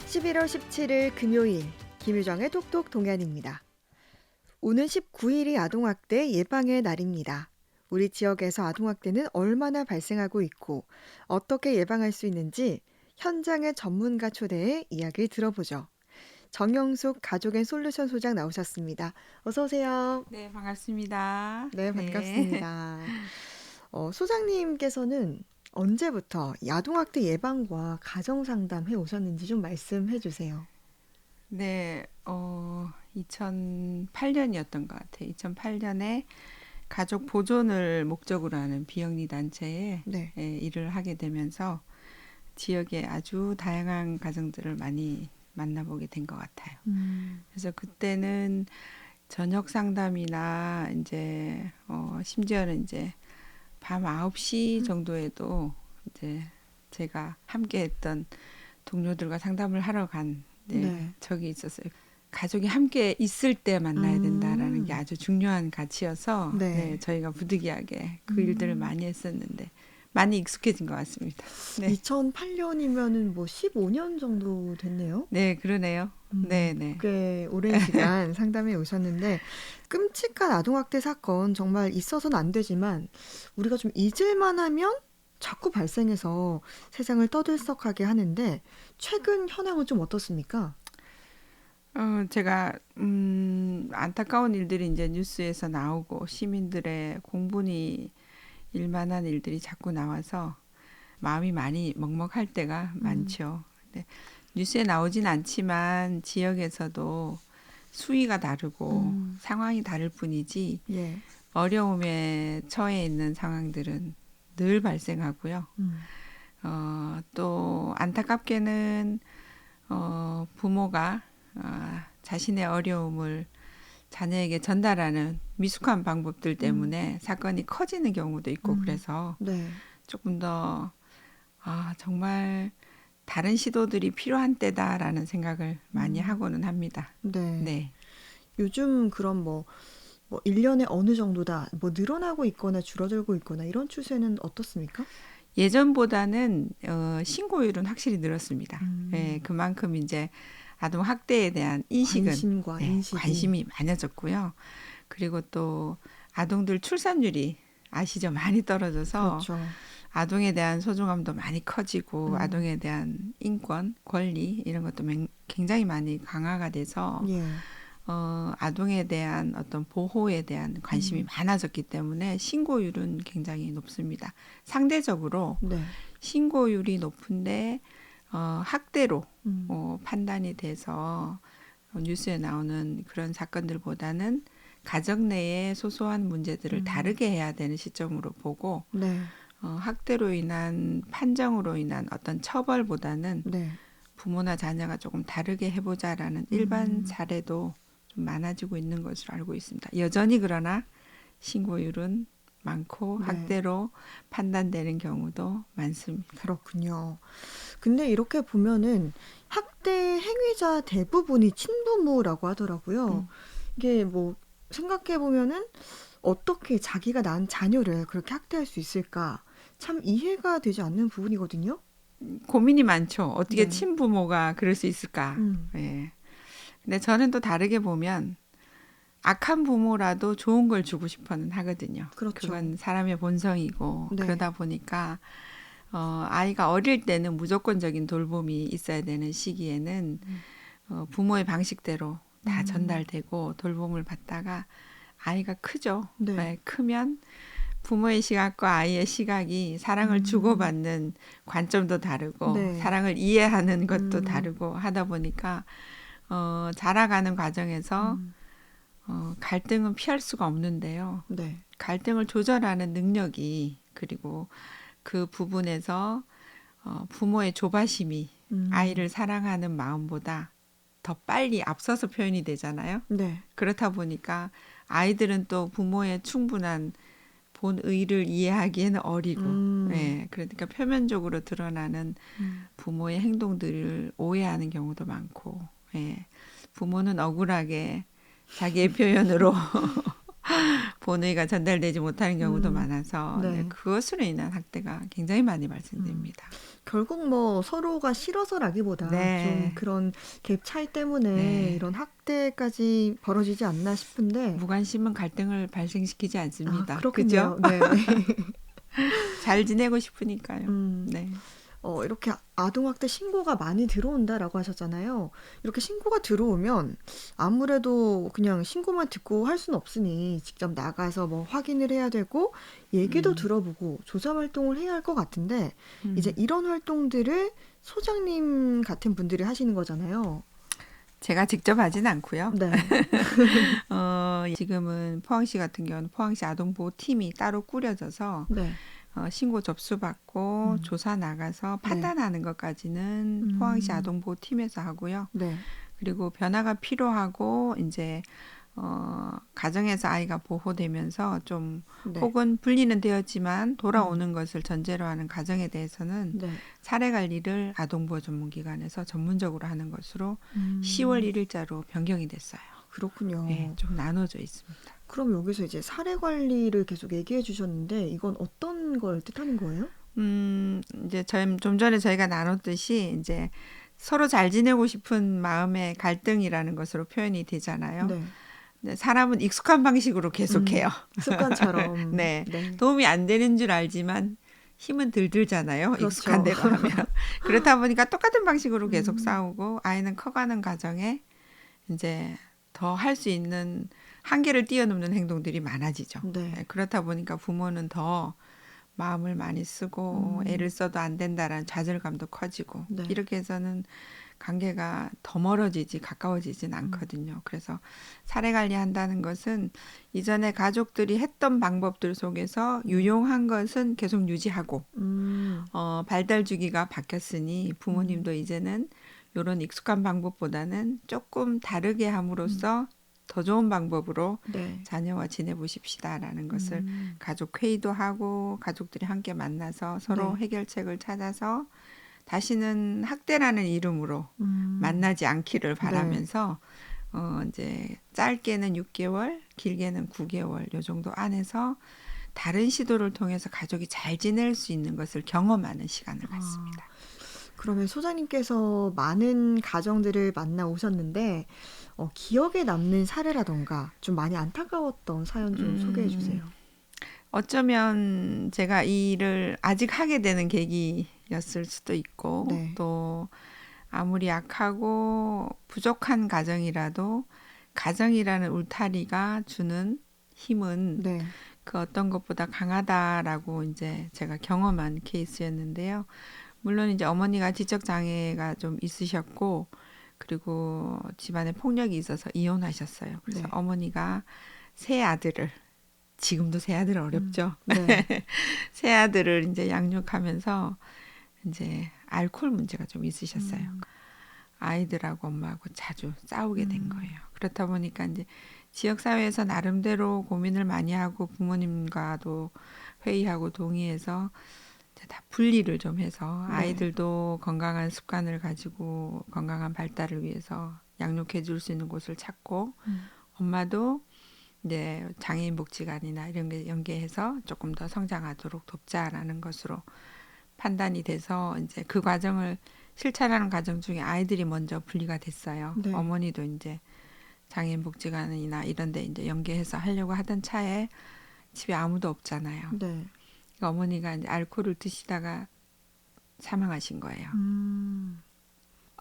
11월 17일 금요일 김유정의 톡톡 동안입니다. 오는 19일이 아동학대 예방의 날입니다. 우리 지역에서 아동학대는 얼마나 발생하고 있고 어떻게 예방할 수 있는지 현장의 전문가 초대해 이야기 들어보죠. 정영숙 가족의 솔루션 소장 나오셨습니다. 어서 오세요. 네, 반갑습니다. 네, 네. 반갑습니다. 소장님께서는 언제부터 이 아동학대 예방과 가정상담 해 오셨는지 좀 말씀해 주세요. 네, 2008년이었던 것 같아요. 2008년에 가족 보존을 목적으로 하는 비영리 단체에 네. 일을 하게 되면서 지역의 아주 다양한 가정들을 많이 만나보게 된 것 같아요. 그래서 그때는 저녁 상담이나 이제 심지어는 이제 밤 9시 정도에도 이제 제가 함께 했던 동료들과 상담을 하러 간 네. 적이 있었어요. 가족이 함께 있을 때 만나야 된다라는 게 음, 아주 중요한 가치여서 네. 저희가 부득이하게 그 일들을 음, 많이 했었는데 많이 익숙해진 것 같습니다. 네, 2008년이면은 뭐 15년 정도 됐네요. 네, 그러네요. 네, 네. 꽤 오랜 시간 상담해 오셨는데, 끔찍한 아동학대 사건 정말 있어서는 안 되지만, 우리가 좀 잊을만 하면 자꾸 발생해서 세상을 떠들썩하게 하는데, 최근 현황은 좀 어떻습니까? 제가 안타까운 일들이 이제 뉴스에서 나오고 시민들의 공분이 일만한 일들이 자꾸 나와서 마음이 많이 먹먹할 때가 음, 많죠. 근데 뉴스에 나오진 않지만 지역에서도 수위가 다르고 음, 상황이 다를 뿐이지 예, 어려움에 처해 있는 상황들은 늘 발생하고요. 음, 또 안타깝게는 부모가 자신의 어려움을 자녀에게 전달하는 미숙한 방법들 음, 때문에 사건이 커지는 경우도 있고 그래서 네, 조금 더 정말 다른 시도들이 필요한 때다라는 생각을 많이 음, 하고는 합니다. 네. 네. 요즘 그럼 뭐 1년에 어느 정도다, 뭐 늘어나고 있거나 줄어들고 있거나 이런 추세는 어떻습니까? 예전보다는 신고율은 확실히 늘었습니다. 음, 그만큼 이제 아동 학대에 대한 인식은 관심과 인식이, 관심이 많아졌고요. 그리고 또 아동들 출산율이 아시죠? 많이 떨어져서 그렇죠. 아동에 대한 소중함도 많이 커지고 음, 아동에 대한 인권, 권리 이런 것도 굉장히 많이 강화가 돼서 예, 아동에 대한 어떤 보호에 대한 관심이 음, 많아졌기 때문에 신고율은 굉장히 높습니다. 상대적으로 네, 신고율이 높은데 학대로 음, 판단이 돼서 뉴스에 나오는 그런 사건들보다는 가정 내의 소소한 문제들을 음, 다르게 해야 되는 시점으로 보고 네, 학대로 인한 판정으로 인한 어떤 처벌보다는 네, 부모나 자녀가 조금 다르게 해보자라는 일반 음, 사례도 좀 많아지고 있는 것으로 알고 있습니다. 여전히 그러나 신고율은 많고 네, 학대로 판단되는 경우도 많습니다. 그렇군요. 근데 이렇게 보면은 학대 행위자 대부분이 친부모라고 하더라고요. 이게 뭐 생각해 보면은 어떻게 자기가 낳은 자녀를 그렇게 학대할 수 있을까? 참 이해가 되지 않는 부분이거든요. 고민이 많죠. 어떻게 네. 친부모가 그럴 수 있을까? 음, 예. 근데 저는 또 다르게 보면 악한 부모라도 좋은 걸 주고 싶어는 하거든요. 그렇죠. 그건 사람의 본성이고 네. 그러다 보니까 아이가 어릴 때는 무조건적인 돌봄이 있어야 되는 시기에는 부모의 방식대로 다 음, 전달되고 돌봄을 받다가 아이가 크죠. 네. 네, 크면 부모의 시각과 아이의 시각이 사랑을 음, 주고받는 관점도 다르고 네. 사랑을 이해하는 것도 음, 다르고 하다 보니까 자라가는 과정에서 음, 갈등은 피할 수가 없는데요. 네. 갈등을 조절하는 능력이 그리고 그 부분에서 부모의 조바심이 음, 아이를 사랑하는 마음보다 더 빨리 앞서서 표현이 되잖아요. 네. 그렇다 보니까 아이들은 또 부모의 충분한 본의를 이해하기에는 어리고, 음, 그러니까 표면적으로 드러나는 음, 부모의 행동들을 오해하는 경우도 많고, 부모는 억울하게 자기의 표현으로 본의가 전달되지 못하는 경우도 많아서 네. 네, 그것으로 인한 학대가 굉장히 많이 발생됩니다. 결국 뭐 서로가 싫어서라기보다 네. 좀 그런 갭 차이 때문에 네. 이런 학대까지 벌어지지 않나 싶은데 무관심은 갈등을 발생시키지 않습니다. 그렇군요. 그죠? 네. 잘 지내고 싶으니까요. 음, 네. 이렇게 아동학대 신고가 많이 들어온다라고 하셨잖아요. 이렇게 신고가 들어오면 아무래도 그냥 신고만 듣고 할 수는 없으니 직접 나가서 뭐 확인을 해야 되고 얘기도 들어보고 조사 활동을 해야 할 것 같은데 이제 이런 활동들을 소장님 같은 분들이 하시는 거잖아요. 제가 직접 하진 않고요. 네. 지금은 포항시 같은 경우는 포항시 아동보호팀이 따로 꾸려져서 네. 신고 접수받고 조사 나가서 판단하는 것까지는 포항시 아동보호팀에서 하고요. 네. 그리고 변화가 필요하고 이제 가정에서 아이가 보호되면서 좀 네. 혹은 분리는 되었지만 돌아오는 것을 전제로 하는 가정에 대해서는 네. 사례 관리를 아동보호 전문기관에서 전문적으로 하는 것으로 10월 1일자로 변경이 됐어요. 그렇군요. 네, 좀 나눠져 있습니다. 그럼 여기서 이제 사례 관리를 계속 얘기해 주셨는데 이건 어떤 걸 뜻하는 거예요? 이제 좀 전에 저희가 나눴듯이 이제 서로 잘 지내고 싶은 마음의 갈등이라는 것으로 표현이 되잖아요. 네. 네, 사람은 익숙한 방식으로 계속해요. 습관처럼. 네, 네. 도움이 안 되는 줄 알지만 힘은 들 들잖아요. 그렇죠. 익숙한 대로 하면. 그렇다 보니까 똑같은 방식으로 계속 싸우고 아이는 커가는 과정에 이제 더 할 수 있는 한계를 뛰어넘는 행동들이 많아지죠. 네. 네, 그렇다 보니까 부모는 더 마음을 많이 쓰고 애를 써도 안 된다라는 좌절감도 커지고 네. 이렇게 해서는 관계가 더 멀어지지 가까워지진 않거든요. 그래서 사례 관리한다는 것은 이전에 가족들이 했던 방법들 속에서 유용한 것은 계속 유지하고 발달 주기가 바뀌었으니 부모님도 이제는 이런 익숙한 방법보다는 조금 다르게 함으로써 더 좋은 방법으로 네. 자녀와 지내보십시다라는 것을 가족 회의도 하고 가족들이 함께 만나서 서로 네. 해결책을 찾아서 다시는 학대라는 이름으로 만나지 않기를 바라면서 이제 짧게는 6개월, 길게는 9개월 요 정도 안에서 다른 시도를 통해서 가족이 잘 지낼 수 있는 것을 경험하는 시간을 갖습니다. 그러면 소장님께서 많은 가정들을 만나 오셨는데 기억에 남는 사례라던가 좀 많이 안타까웠던 사연 좀 소개해 주세요. 어쩌면 제가 이 일을 아직 하게 되는 계기였을 수도 있고 네. 또 아무리 약하고 부족한 가정이라도 가정이라는 울타리가 주는 힘은 네. 그 어떤 것보다 강하다라고 이제 제가 경험한 케이스였는데요. 물론 이제 어머니가 지적 장애가 좀 있으셨고 그리고 집안에 폭력이 있어서 이혼하셨어요. 그래서 네. 어머니가 새 아들을 지금도 새 아들 어렵죠. 네. 새 아들을 이제 양육하면서 이제 알코올 문제가 좀 있으셨어요. 아이들하고 엄마하고 자주 싸우게 된 거예요. 그렇다 보니까 이제 지역 사회에서 나름대로 고민을 많이 하고 부모님과도 회의하고 동의해서 이제 다 분리를 좀 해서 네. 아이들도 건강한 습관을 가지고 건강한 발달을 위해서 양육해 줄 수 있는 곳을 찾고 엄마도 이제 장애인 복지관이나 이런 게 연계해서 조금 더 성장하도록 돕자라는 것으로 판단이 돼서 이제 그 과정을 실천하는 과정 중에 아이들이 먼저 분리가 됐어요. 네. 어머니도 이제 장애인 복지관이나 이런 데 이제 연계해서 하려고 하던 차에 집에 아무도 없잖아요. 네. 그러니까 어머니가 이제 알코올을 드시다가 사망하신 거예요.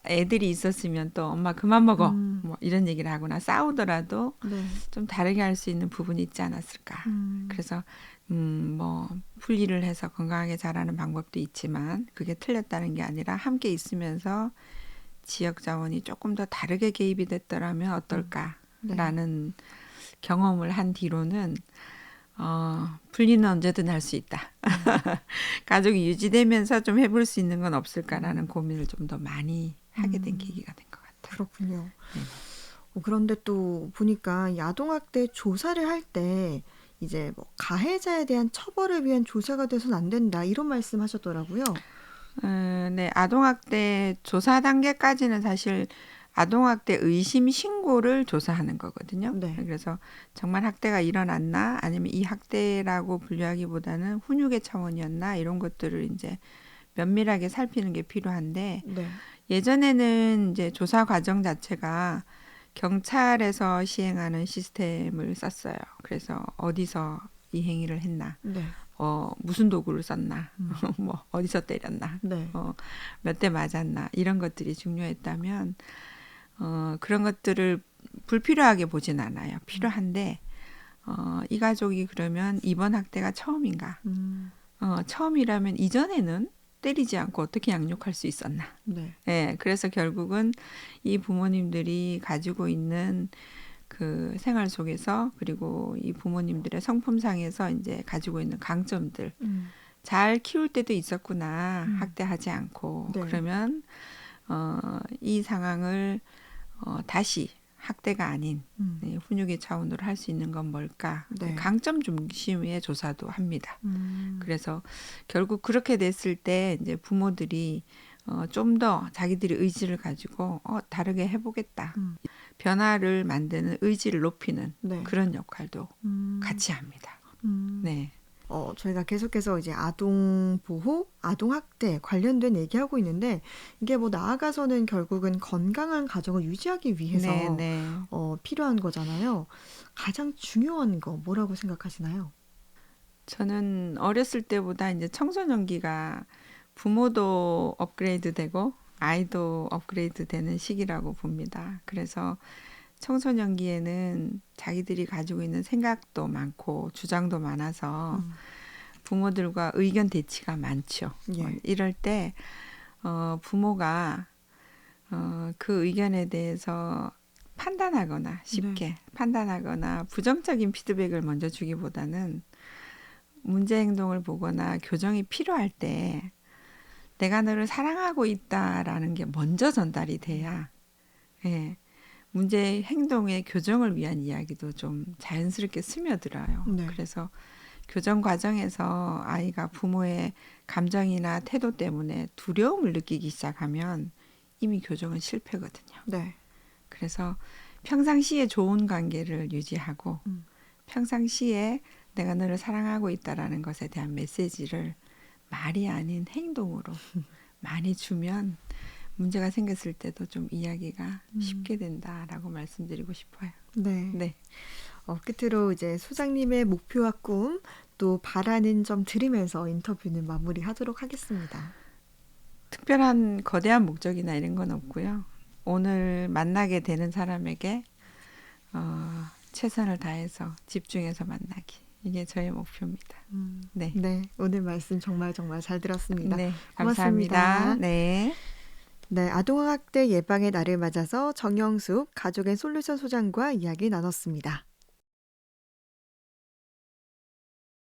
애들이 있었으면 또 엄마 그만 먹어 뭐 이런 얘기를 하거나 싸우더라도 네. 좀 다르게 할 수 있는 부분이 있지 않았을까. 그래서 뭐 분리를 해서 건강하게 자라는 방법도 있지만 그게 틀렸다는 게 아니라 함께 있으면서 지역 자원이 조금 더 다르게 개입이 됐더라면 어떨까라는 경험을 한 뒤로는 분리는 언제든 할 수 있다. 가족이 유지되면서 좀 해볼 수 있는 건 없을까라는 고민을 좀 더 많이 하게 된 계기가 된 것 같아요. 그렇군요. 네. 그런데 또 보니까 이 아동학대 조사를 할 때 이제 뭐 가해자에 대한 처벌을 위한 조사가 돼서는 안 된다 이런 말씀하셨더라고요. 네, 아동학대 조사 단계까지는 사실 아동학대 의심 신고를 조사하는 거거든요. 네. 그래서 정말 학대가 일어났나 아니면 이 학대라고 분류하기보다는 훈육의 차원이었나 이런 것들을 이제 면밀하게 살피는 게 필요한데 네. 예전에는 이제 조사 과정 자체가 경찰에서 시행하는 시스템을 썼어요. 그래서 어디서 이 행위를 했나, 네. 무슨 도구를 썼나, 뭐 어디서 때렸나, 네. 몇 대 맞았나 이런 것들이 중요했다면 그런 것들을 불필요하게 보진 않아요. 필요한데 이 가족이 그러면 이번 학대가 처음인가? 처음이라면 이전에는 때리지 않고 어떻게 양육할 수 있었나? 네. 예, 그래서 결국은 이 부모님들이 가지고 있는 그 생활 속에서 그리고 이 부모님들의 성품상에서 이제 가지고 있는 강점들 잘 키울 때도 있었구나. 학대하지 않고 네. 그러면 이 상황을 다시 학대가 아닌 훈육의 차원으로 할 수 있는 건 뭘까? 네. 강점 중심의 조사도 합니다. 그래서 결국 그렇게 됐을 때 이제 부모들이 좀 더 자기들이 의지를 가지고 다르게 해보겠다. 변화를 만드는 의지를 높이는 네. 그런 역할도 같이 합니다. 네. 저희가 계속해서 이제 아동 보호, 아동 학대 관련된 얘기하고 있는데 이게 뭐 나아가서는 결국은 건강한 가정을 유지하기 위해서 네, 네. 필요한 거잖아요. 가장 중요한 거 뭐라고 생각하시나요? 저는 어렸을 때보다 이제 청소년기가 부모도 업그레이드 되고 아이도 업그레이드 되는 시기라고 봅니다. 그래서 청소년기에는 자기들이 가지고 있는 생각도 많고 주장도 많아서 부모들과 의견 대치가 많죠. 예. 이럴 때 부모가 그 의견에 대해서 판단하거나 쉽게 판단하거나 부정적인 피드백을 먼저 주기보다는 문제 행동을 보거나 교정이 필요할 때 내가 너를 사랑하고 있다라는 게 먼저 전달이 돼야 예, 문제 행동의 교정을 위한 이야기도 좀 자연스럽게 스며들어요. 네. 그래서 교정 과정에서 아이가 부모의 감정이나 태도 때문에 두려움을 느끼기 시작하면 이미 교정은 실패거든요. 네. 그래서 평상시에 좋은 관계를 유지하고 평상시에 내가 너를 사랑하고 있다라는 것에 대한 메시지를 말이 아닌 행동으로 많이 주면 문제가 생겼을 때도 좀 이야기가 쉽게 된다라고 말씀드리고 싶어요. 네. 네. 끝으로 이제 소장님의 목표와 꿈, 또 바라는 점 들으면서 인터뷰는 마무리하도록 하겠습니다. 특별한 거대한 목적이나 이런 건 없고요. 오늘 만나게 되는 사람에게 최선을 다해서 집중해서 만나기. 이게 저의 목표입니다. 네. 네, 오늘 말씀 정말 잘 들었습니다. 네, 고맙습니다. 감사합니다. 네. 네, 아동학대 예방의 날을 맞아서 정영숙 가족의 솔루션 소장과 이야기 나눴습니다.